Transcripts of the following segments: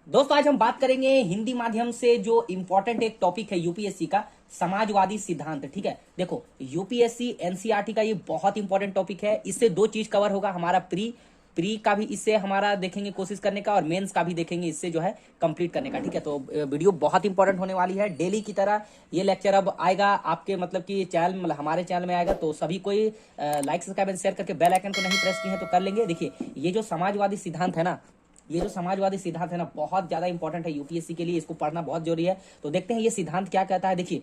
दोस्तों आज हम बात करेंगे हिंदी माध्यम से जो इम्पोर्टेंट एक टॉपिक है यूपीएससी का, समाजवादी सिद्धांत। ठीक है, देखो यूपीएससी एनसीईआरटी का ये बहुत इंपॉर्टेंट टॉपिक है। इससे दो चीज कवर होगा, हमारा प्री प्री का भी इससे हमारा देखेंगे कोशिश करने का, और मेंस का भी देखेंगे इससे जो है कंप्लीट करने का। ठीक है, तो वीडियो बहुत इंपॉर्टेंट होने वाली है। डेली की तरह ये लेक्चर अब आएगा आपके मतलब कि चैनल, मतलब हमारे चैनल में आएगा। तो सभी कोई लाइक सब्सक्राइब एंड शेयर करके बेल आइकन को नहीं प्रेस किए हैं तो कर लेंगे। देखिए ये जो समाजवादी सिद्धांत है ना, ये जो समाजवादी सिद्धांत है ना, बहुत ज्यादा इंपॉर्टेंट है यूपीएससी के लिए। इसको पढ़ना बहुत जरूरी है। तो देखते हैं ये सिद्धांत क्या कहता है। देखिए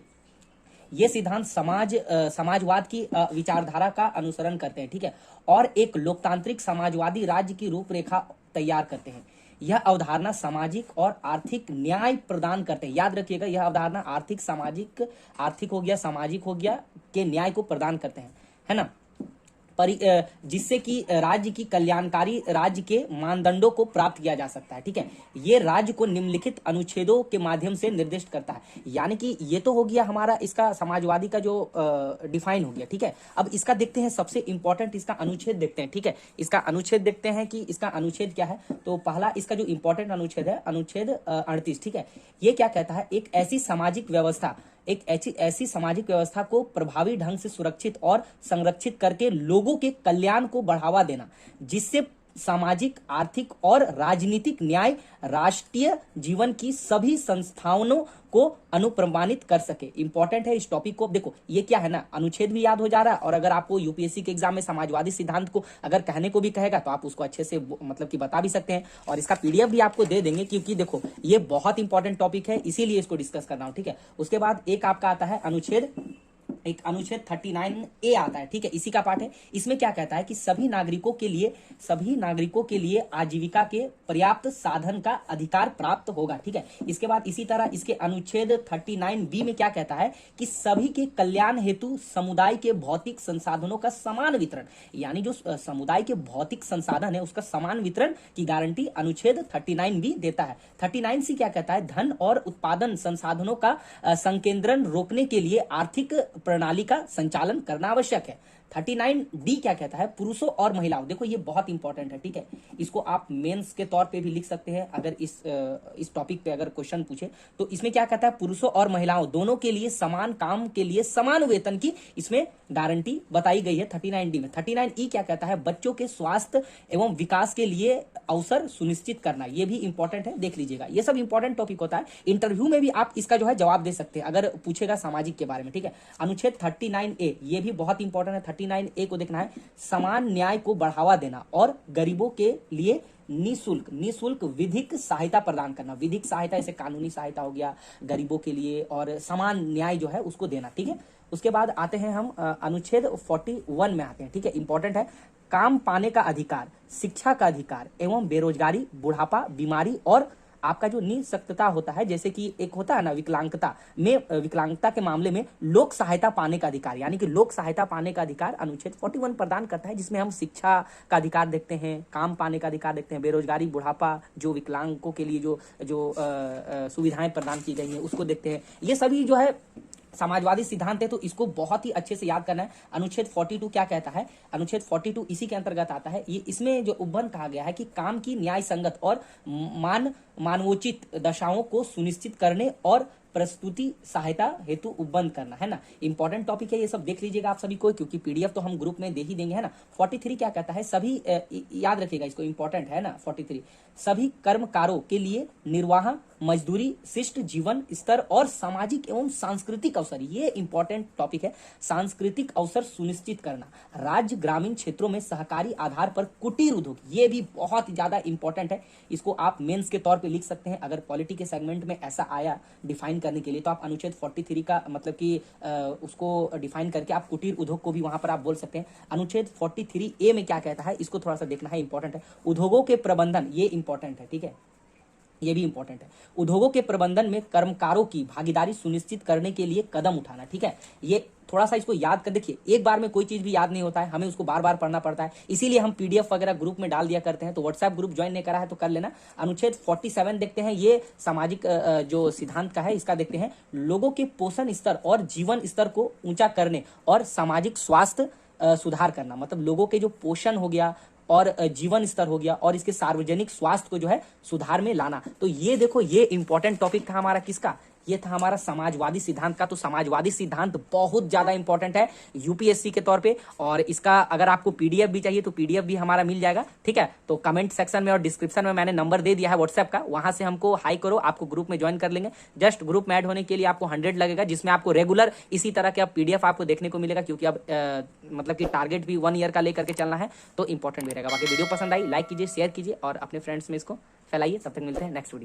ये सिद्धांत समाजवाद की विचारधारा का अनुसरण करते हैं। ठीक है, और एक लोकतांत्रिक समाजवादी राज्य की रूपरेखा तैयार करते हैं। यह अवधारणा सामाजिक और आर्थिक न्याय प्रदान करते हैं। याद रखिएगा, यह अवधारणा आर्थिक सामाजिक, आर्थिक हो गया सामाजिक हो गया, के न्याय को प्रदान करते हैं, है ना, जिससे कि राज्य की कल्याणकारी राज्य के मानदंडों को प्राप्त किया जा सकता है। ठीक है, ये राज्य को निम्नलिखित अनुच्छेदों के माध्यम से निर्दिष्ट करता है। यानी कि ये तो हो गया हमारा इसका समाजवादी का जो डिफाइन हो गया। ठीक है, अब इसका देखते हैं सबसे इंपॉर्टेंट इसका अनुच्छेद देखते हैं। ठीक है, इसका अनुच्छेद देखते हैं कि इसका अनुच्छेद क्या है। तो पहला इसका जो इंपॉर्टेंट अनुच्छेद है, अनुच्छेद 38। ठीक है, ये क्या कहता है, एक ऐसी सामाजिक व्यवस्था, एक ऐसी सामाजिक व्यवस्था को प्रभावी ढंग से सुरक्षित और संरक्षित करके लोगों के कल्याण को बढ़ावा देना, जिससे सामाजिक, आर्थिक और राजनीतिक न्याय राष्ट्रीय जीवन की सभी संस्थाओं को अनुप्रमाणित कर सके। इंपॉर्टेंट है इस टॉपिक को। देखो ये क्या है ना, अनुच्छेद भी याद हो जा रहा है, और अगर आपको यूपीएससी के एग्जाम में समाजवादी सिद्धांत को अगर कहने को भी कहेगा तो आप उसको अच्छे से मतलब कि बता भी सकते हैं। और इसका पीडीएफ भी आपको दे देंगे, क्योंकि देखो ये बहुत इंपॉर्टेंट टॉपिक है, इसीलिए इसको डिस्कस कर रहा हूं। ठीक है, उसके बाद एक आपका आता है अनुच्छेद, एक अनुच्छेद 39A आता है। ठीक है, इसी का पार्ट है। इसमें क्या कहता है कि सभी नागरिकों के लिए आजीविका के पर्याप्त साधन का अधिकार प्राप्त होगा। ठीक है, इसके बाद इसी तरह इसके अनुच्छेद 39B में क्या कहता है कि सभी के कल्याण हेतु समुदाय के भौतिक संसाधनों का समान वितरण, यानी जो समुदाय के भौतिक संसाधन है उसका समान वितरण की गारंटी अनुच्छेद 39B देता है। 39C क्या कहता है, धन और उत्पादन संसाधनों का संकेंद्रण रोकने के लिए आर्थिक प्रणाली का संचालन करना आवश्यक है। 39D क्या कहता है, पुरुषों और महिलाओं, देखो ये बहुत इंपॉर्टेंट है। ठीक है, इसको आप मेंस के तौर पे भी लिख सकते हैं अगर इस टॉपिक पे अगर क्वेश्चन पूछे तो। इसमें क्या कहता है, पुरुषों और महिलाओं दोनों के लिए समान काम के लिए समान वेतन की इसमें गारंटी बताई गई है 39D में। 39E क्या कहता है, बच्चों के स्वास्थ्य एवं विकास के लिए अवसर सुनिश्चित करना, ये भी इंपॉर्टेंट है, देख लीजिएगा। ये सब इंपॉर्टेंट टॉपिक होता है, इंटरव्यू में भी आप इसका जो है जवाब दे सकते हैं अगर पूछेगा सामाजिक के बारे में। ठीक है, अनुच्छेद 39A ये भी बहुत इंपॉर्टेंट है। 39A को देखना है, समान न्याय को बढ़ावा देना और गरीबों के लिए निःशुल्क विधिक सहायता प्रदान करना। विधिक सहायता जैसे कानूनी सहायता हो गया गरीबों के लिए, और समान न्याय जो है उसको देना। ठीक है, उसके बाद आते हैं हम अनुच्छेद 41 में आते हैं। ठीक है, इंपॉर्टेंट है, काम पाने का अधिकार, शिक्षा का अधिकार एवं बेरोजगारी, बुढ़ापा, बीमारी और आपका जो निःशक्तता होता है, जैसे कि एक होता है ना विकलांगता में, विकलांगता के मामले में लोक सहायता पाने का अधिकार, यानी कि लोक सहायता पाने का अधिकार अनुच्छेद 41 प्रदान करता है, जिसमें हम शिक्षा का अधिकार देखते हैं, काम पाने का अधिकार देखते हैं, बेरोजगारी, बुढ़ापा, जो विकलांगों के लिए जो सुविधाएं प्रदान की गई हैं उसको देखते हैं। ये सभी जो है समाजवादी सिद्धांत है, तो इसको बहुत ही अच्छे से याद करना है। अनुच्छेद 42 क्या कहता है, अनुच्छेद 42 इसी के अंतर्गत आता है। ये इसमें जो उपबंध कहा गया है कि काम की न्याय संगत और मानवोचित दशाओं को सुनिश्चित करने और प्रस्तुति सहायता हेतु उपबंध करना, है ना। इंपॉर्टेंट टॉपिक है, ये सब देख लीजिएगा आप सभी को, क्योंकि पीडीएफ तो हम ग्रुप में दे ही देंगे, है ना। 43 क्या कहता है, सभी याद रखिएगा इसको, इंपॉर्टेंट है ना 43, सभी कर्मकारों के लिए निर्वाह, मजदूरी, शिष्ट जीवन स्तर और सामाजिक एवं सांस्कृतिक अवसर, ये इंपॉर्टेंट टॉपिक है, सांस्कृतिक अवसर सुनिश्चित करना। राज्य ग्रामीण क्षेत्रों में सहकारी आधार पर कुटीर उद्योग, ये भी बहुत ज्यादा इंपॉर्टेंट है, इसको आप मेंस के तौर पे लिख सकते हैं। अगर पॉलिटी के सेगमेंट में ऐसा आया डिफाइन करने के लिए तो आप अनुच्छेद 43 का मतलब कि उसको डिफाइन करके आप कुटीर उद्योग को भी वहां पर आप बोल सकते हैं। अनुच्छेद 43A में क्या कहता है, इसको थोड़ा सा देखना है, इंपॉर्टेंट है। उद्योगों के प्रबंधन, ये इंपॉर्टेंट है। ठीक है, ये भी इंपॉर्टेंट है, उद्योगों के प्रबंधन में कर्मकारों की भागीदारी सुनिश्चित करने के लिए कदम उठाना। ठीक है, ये थोड़ा सा इसको याद कर, देखिए एक बार में कोई चीज भी याद नहीं होता है, हमें उसको बार बार पढ़ना पड़ता है, इसीलिए हम पीडीएफ वगैरह ग्रुप में डाल दिया करते हैं। तो व्हाट्सएप ग्रुप ज्वाइन नहीं करा है तो कर लेना। अनुच्छेद 47 देखते हैं, ये सामाजिक जो सिद्धांत का है, इसका देखते हैं, लोगों के पोषण स्तर और जीवन स्तर को ऊंचा करने और सामाजिक स्वास्थ्य सुधार करना, मतलब लोगों के जो पोषण हो गया, और जीवन स्तर हो गया और इसके सार्वजनिक स्वास्थ्य को जो है सुधार में लाना। तो ये देखो, ये इंपॉर्टेंट टॉपिक था हमारा किसका, ये था हमारा समाजवादी सिद्धांत का। तो समाजवादी सिद्धांत बहुत ज्यादा इंपॉर्टेंट है यूपीएससी के तौर पे, और इसका अगर आपको पीडीएफ भी चाहिए तो पीडीएफ भी हमारा मिल जाएगा, ठीक है। तो कमेंट सेक्शन में और डिस्क्रिप्शन में मैंने नंबर दे दिया है व्हाट्सएप का, वहां से हमको हाई करो, आपको ग्रुप में ज्वाइन कर लेंगे। जस्ट ग्रुप में ऐड होने के लिए आपको 100 लगेगा, जिसमें आपको रेगुलर इसी तरह के पीडीएफ आपको देखने को मिलेगा, क्योंकि अब मतलब कि टारगेट भी 1 ईयर का लेकर के चलना है, तो इंपॉर्टेंट भी रहेगा। बाकी वीडियो पसंद आई लाइक कीजिए, शेयर कीजिए और अपने फ्रेंड्स में इसको फैलाइए। तब तक मिलते हैं नेक्स्ट वीडियो।